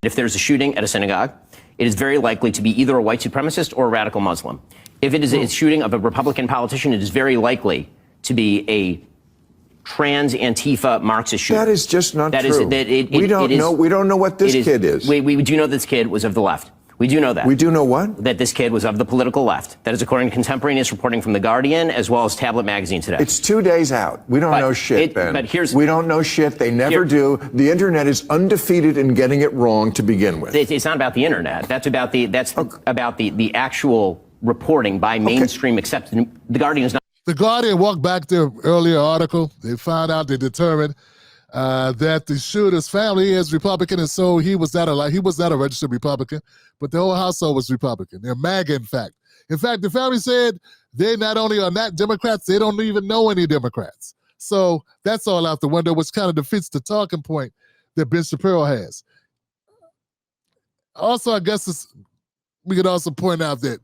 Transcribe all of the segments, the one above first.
If there's a shooting at a synagogue, it is very likely to be either a white supremacist or a radical Muslim. If it is a shooting of a Republican politician, it is very likely to be a trans Antifa Marxist shooter. That is just not true. We don't know what this kid is. We do know this kid was of the left. We do know that. We do know what? That this kid was of the political left. That is according to contemporaneous reporting from The Guardian as well as Tablet Magazine today. It's 2 days out. We don't know shit, Ben. But we don't know shit. They never do. The internet is undefeated in getting it wrong to begin with. It's not about the internet. That's about the actual reporting by mainstream accepted. The Guardian is not. The Guardian walked back their earlier article. They found out, they determined that the shooter's family is Republican, and so he was not a registered Republican, but the whole household was Republican. They're MAGA, in fact. In fact, the family said they not only are not Democrats, they don't even know any Democrats. So that's all out the window, which kind of defeats the talking point that Ben Shapiro has. Also, I guess we could also point out that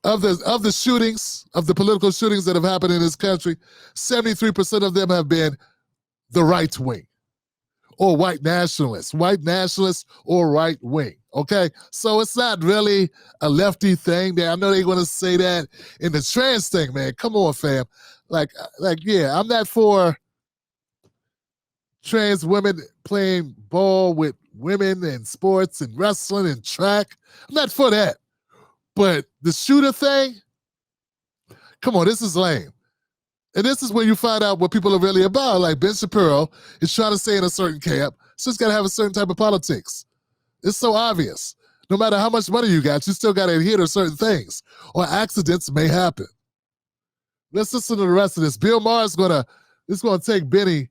of the shootings, of the political shootings that have happened in this country, 73% of them have been the right wing or white nationalists or right wing. Okay, so it's not really a lefty thing. There, I know they're going to say that in the trans thing, man. Come on, fam. Yeah, I'm not for trans women playing ball with women and sports and wrestling and track. I'm not for that. But the shooter thing, come on, this is lame. And this is where you find out what people are really about. Like Ben Shapiro is trying to stay in a certain camp. So it's got to have a certain type of politics. It's so obvious. No matter how much money you got, you still got to adhere to certain things, or accidents may happen. Let's listen to the rest of this. Bill Maher is going to take Benny.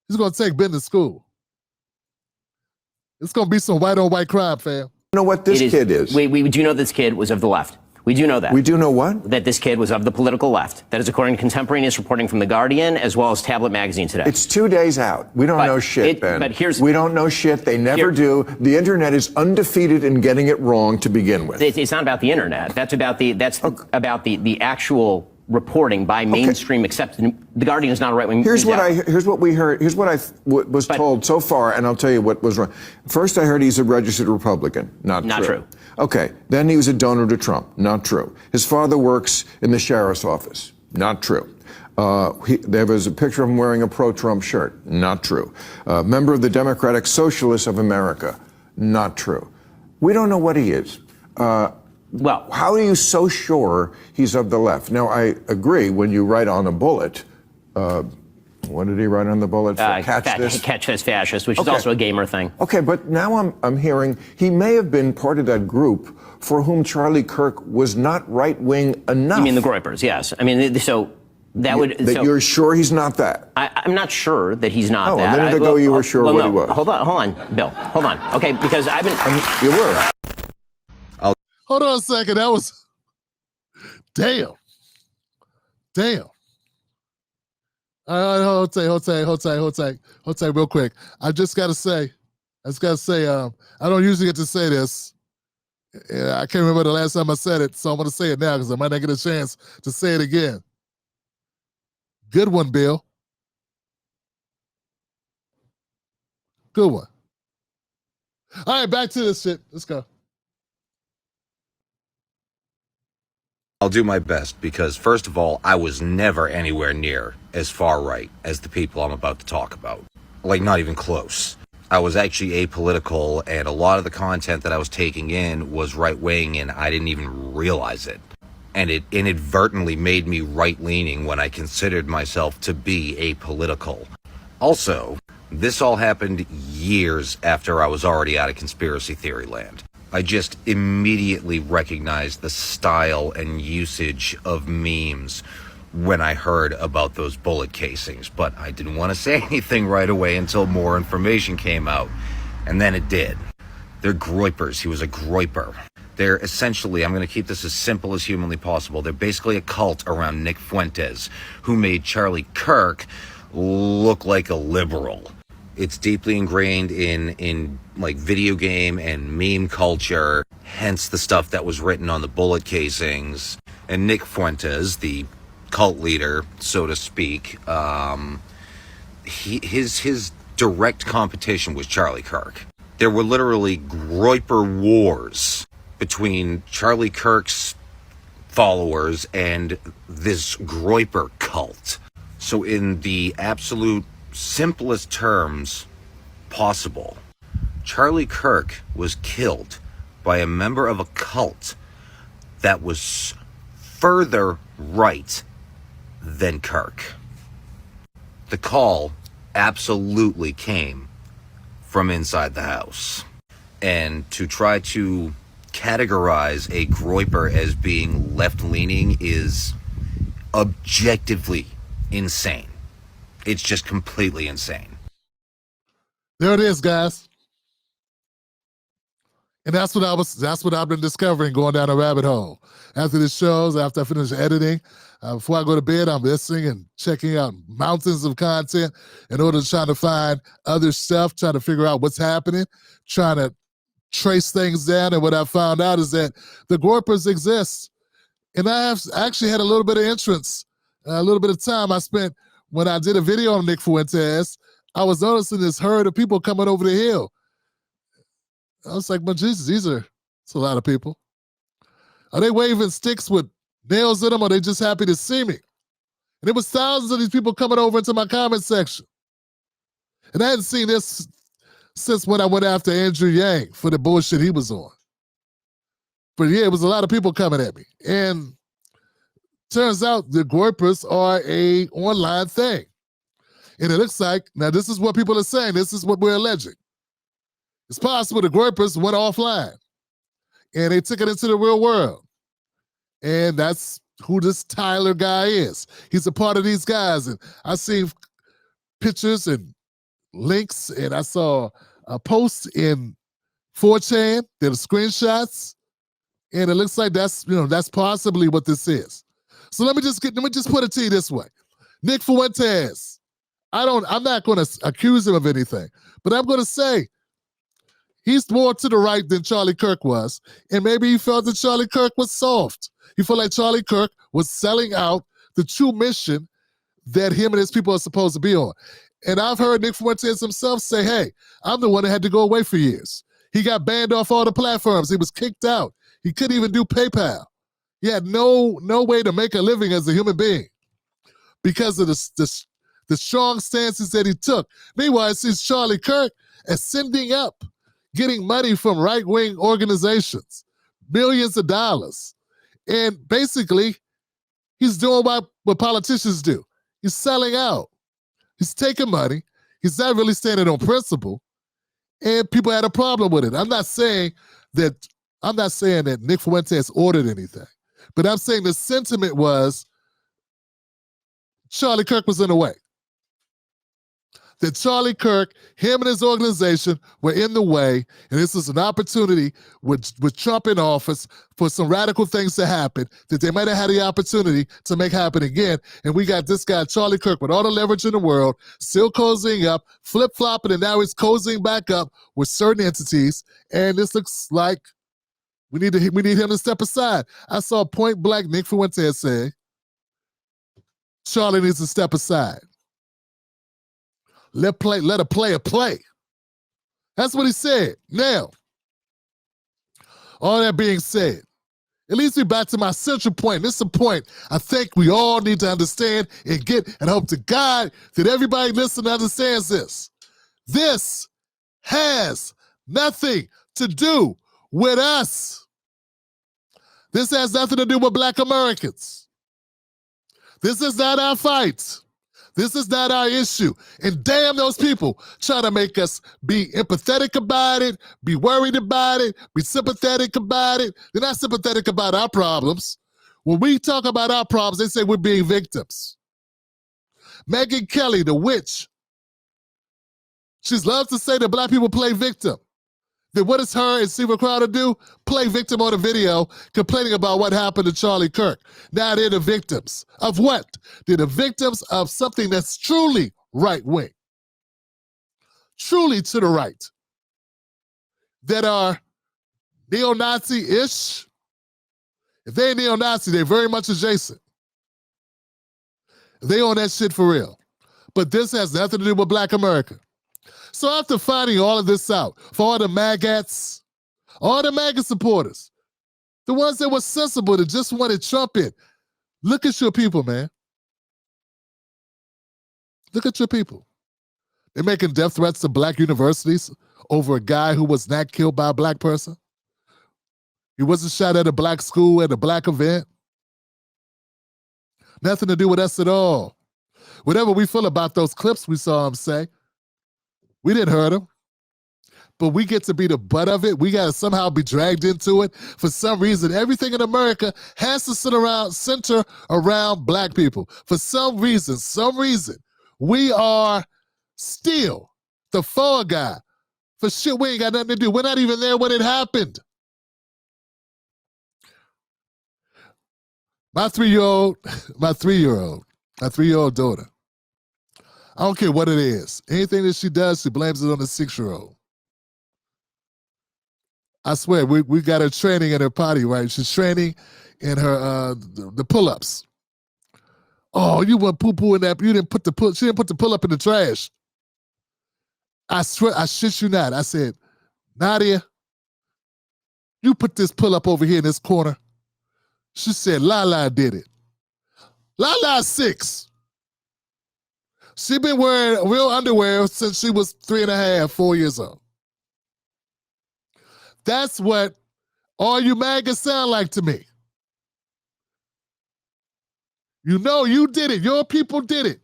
He's going to take Ben to school. It's going to be some white on white crime, fam. Know what this kid is. We do know this kid was of the left. We do know that. We do know what? That this kid was of the political left. That is according to contemporaneous reporting from The Guardian as well as Tablet Magazine today. It's 2 days out. We don't know shit, Ben. But we don't know shit. They never do. The internet is undefeated in getting it wrong to begin with. It's not about the internet. That's about the actual reporting by mainstream accepted. The Guardian is not a right-wing. Here's what we heard. Here's what I was told so far, and I'll tell you what was wrong. First, I heard he's a registered Republican. Not true. Okay. Then he was a donor to Trump. Not true. His father works in the sheriff's office. Not true. There was a picture of him wearing a pro-Trump shirt. Not true. Member of the Democratic Socialists of America. Not true. We don't know what he is. Well, how are you so sure he's of the left? Now, I agree when you write on a bullet, what did he write on the bullet? Catch this fascist, which is also a gamer thing. Okay, but now I'm hearing he may have been part of that group for whom Charlie Kirk was not right-wing enough. You mean the Groypers, yes. I mean, so that would... you're sure he's not that? I'm not sure that he's not that. A minute ago you were sure what he was. Hold on, Bill. Hold on. Okay, because I've been... You were. Hold on a second. That was... Damn. All right, hold tight, real quick. I just got to say, I don't usually get to say this. I can't remember the last time I said it, so I'm going to say it now because I might not get a chance to say it again. Good one, Bill. Good one. All right, back to this shit. Let's go. I'll do my best because, first of all, I was never anywhere near as far right as the people I'm about to talk about. Like, not even close. I was actually apolitical, and a lot of the content that I was taking in was right-wing, and I didn't even realize it. And it inadvertently made me right-leaning when I considered myself to be apolitical. Also, this all happened years after I was already out of conspiracy theory land. I just immediately recognized the style and usage of memes when I heard about those bullet casings, but I didn't want to say anything right away until more information came out, and then it did. They're Groypers. He was a Groyper. They're essentially, I'm going to keep this as simple as humanly possible, they're basically a cult around Nick Fuentes, who made Charlie Kirk look like a liberal. It's deeply ingrained in like video game and meme culture, hence the stuff that was written on the bullet casings. And Nick Fuentes, the cult leader, so to speak, his direct competition was Charlie Kirk. There were literally groiper wars between Charlie Kirk's followers and this groiper cult. So in the absolute simplest terms possible, Charlie Kirk was killed by a member of a cult that was further right than Kirk. The call absolutely came from inside the house. And to try to categorize a groiper as being left-leaning is objectively insane. It's just completely insane. There it is, guys. And that's what I've been discovering going down a rabbit hole. After the shows, after I finish editing, before I go to bed, I'm listening and checking out mountains of content in order to try to find other stuff, trying to figure out what's happening, trying to trace things down. And what I found out is that the groypers exist. And I have actually had a little bit of entrance, a little bit of time I spent when I did a video on Nick Fuentes. I was noticing this herd of people coming over the hill. I was like, but Jesus, it's a lot of people. Are they waving sticks with nails in them, or are they just happy to see me? And there was thousands of these people coming over into my comment section. And I hadn't seen this since when I went after Andrew Yang for the bullshit he was on. But yeah, it was a lot of people coming at me. And turns out the groypers are a online thing. And it looks like, now this is what people are saying, this is what we're alleging. It's possible the groypers went offline and they took it into the real world. And that's who this Tyler guy is. He's a part of these guys. And I seen pictures and links, and I saw a post in 4chan. There are screenshots, and it looks like that's possibly what this is. So let me just put it to you this way. Nick Fuentes, I'm not going to accuse him of anything, but I'm going to say he's more to the right than Charlie Kirk was, and maybe he felt that Charlie Kirk was soft. He felt like Charlie Kirk was selling out the true mission that him and his people are supposed to be on. And I've heard Nick Fuentes himself say, hey, I'm the one that had to go away for years. He got banned off all the platforms. He was kicked out. He couldn't even do PayPal. He had no way to make a living as a human being because of the strong stances that he took. Meanwhile, it sees Charlie Kirk ascending up, getting money from right-wing organizations, millions of dollars. And basically, he's doing what politicians do. He's selling out. He's taking money. He's not really standing on principle. And people had a problem with it. I'm not saying that Nick Fuentes ordered anything. But I'm saying the sentiment was Charlie Kirk was in the way. That Charlie Kirk, him and his organization were in the way, and this is an opportunity with Trump in office for some radical things to happen that they might have had the opportunity to make happen again. And we got this guy, Charlie Kirk, with all the leverage in the world, still cozying up, flip-flopping, and now he's cozying back up with certain entities. And this looks like we need him to step aside. I saw point blank Nick Fuentes say, Charlie needs to step aside. Let a player play. That's what he said. Now, all that being said, it leads me back to my central point. This is a point I think we all need to understand and get, and hope to God that everybody listening understands this. This has nothing to do with us. This has nothing to do with Black Americans. This is not our fight. This is not our issue. And damn those people trying to make us be empathetic about it, be worried about it, be sympathetic about it. They're not sympathetic about our problems. When we talk about our problems, they say we're being victims. Megyn Kelly, the witch, she loves to say that Black people play victim. Then what does her and Stephen Crowder do? Play victim on a video complaining about what happened to Charlie Kirk. Now they're the victims. Of what? They're the victims of something that's truly right-wing. Truly to the right. That are neo-Nazi-ish. If they ain't neo-Nazi, they're very much adjacent. They own that shit for real. But this has nothing to do with Black America. So after finding all of this out, for all the maggots, all the MAGA supporters, the ones that were sensible, that just wanted Trump in, look at your people, man. Look at your people. They're making death threats to black universities over a guy who was not killed by a black person. He wasn't shot at a black school at a black event. Nothing to do with us at all. Whatever we feel about those clips we saw him say, we didn't hurt him. But we get to be the butt of it. We got to somehow be dragged into it. For some reason, everything in America has to center around black people. For some reason, we are still the fall guy for shit we ain't got nothing to do. We're not even there when it happened. My three-year-old daughter, I don't care what it is. Anything that she does, she blames it on the 6-year-old. I swear, we got her training in her potty, right? She's training in her the pull-ups. Oh, you want poo-poo in that? She didn't put the pull-up in the trash. I swear, I shit you not. I said, Nadia, you put this pull-up over here in this corner. She said, Lala did it. Lala's 6. She been wearing real underwear since she was 3.5, 4 years old. That's what all you MAGAs sound like to me. You know you did it. Your people did it.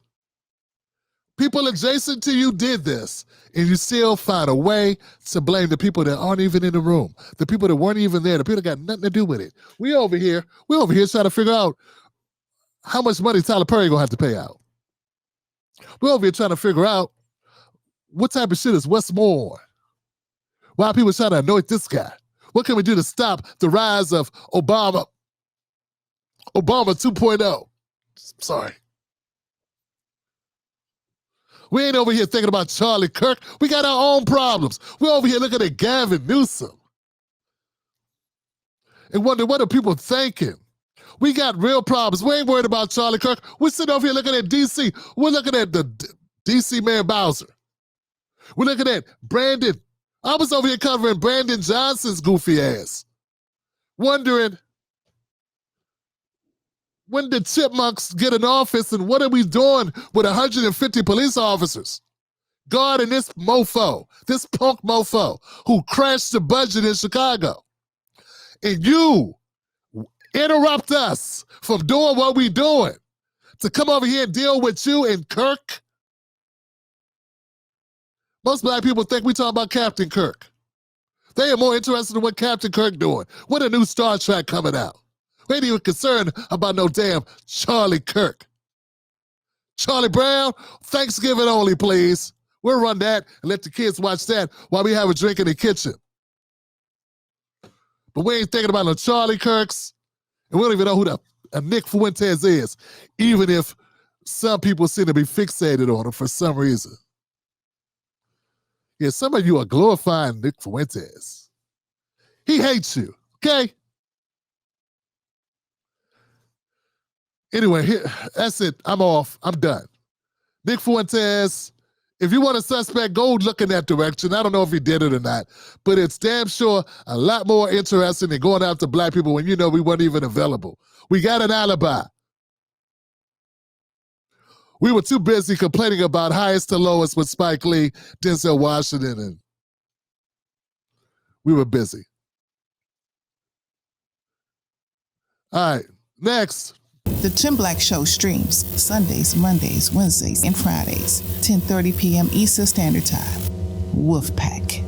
People adjacent to you did this, and you still find a way to blame the people that aren't even in the room, the people that weren't even there, the people that got nothing to do with it. We over here trying to figure out how much money Tyler Perry gonna have to pay out. We're over here trying to figure out what type of shit is Westmore. Why are people trying to anoint this guy? What can we do to stop the rise of Obama 2.0? Sorry. We ain't over here thinking about Charlie Kirk. We got our own problems. We're over here looking at Gavin Newsom and wonder what are people thinking. We got real problems. We ain't worried about Charlie Kirk. We're sitting over here looking at D.C. We're looking at the D.C. Mayor Bowser. We're looking at Brandon. I was over here covering Brandon Johnson's goofy ass, wondering when did chipmunks get in office and what are we doing with 150 police officers guarding this mofo, this punk mofo who crashed the budget in Chicago? And you interrupt us from doing what we doing to come over here and deal with you and Kirk? Most black people think we talking about Captain Kirk. They are more interested in what Captain Kirk doing. When a new Star Trek coming out. We ain't even concerned about no damn Charlie Kirk. Charlie Brown, Thanksgiving only, please. We'll run that and let the kids watch that while we have a drink in the kitchen. But we ain't thinking about no Charlie Kirks, and we don't even know who the Nick Fuentes is, even if some people seem to be fixated on him for some reason. Yeah, some of you are glorifying Nick Fuentes. He hates you, okay? Anyway, that's it. I'm off. I'm done. Nick Fuentes, if you want a suspect, go look in that direction. I don't know if he did it or not, but it's damn sure a lot more interesting than going after black people when you know we weren't even available. We got an alibi. We were too busy complaining about highest to lowest with Spike Lee, Denzel Washington, and we were busy. All right, next. The Tim Black Show streams Sundays, Mondays, Wednesdays, and Fridays, 10:30 p.m. Eastern Standard Time. Wolfpack.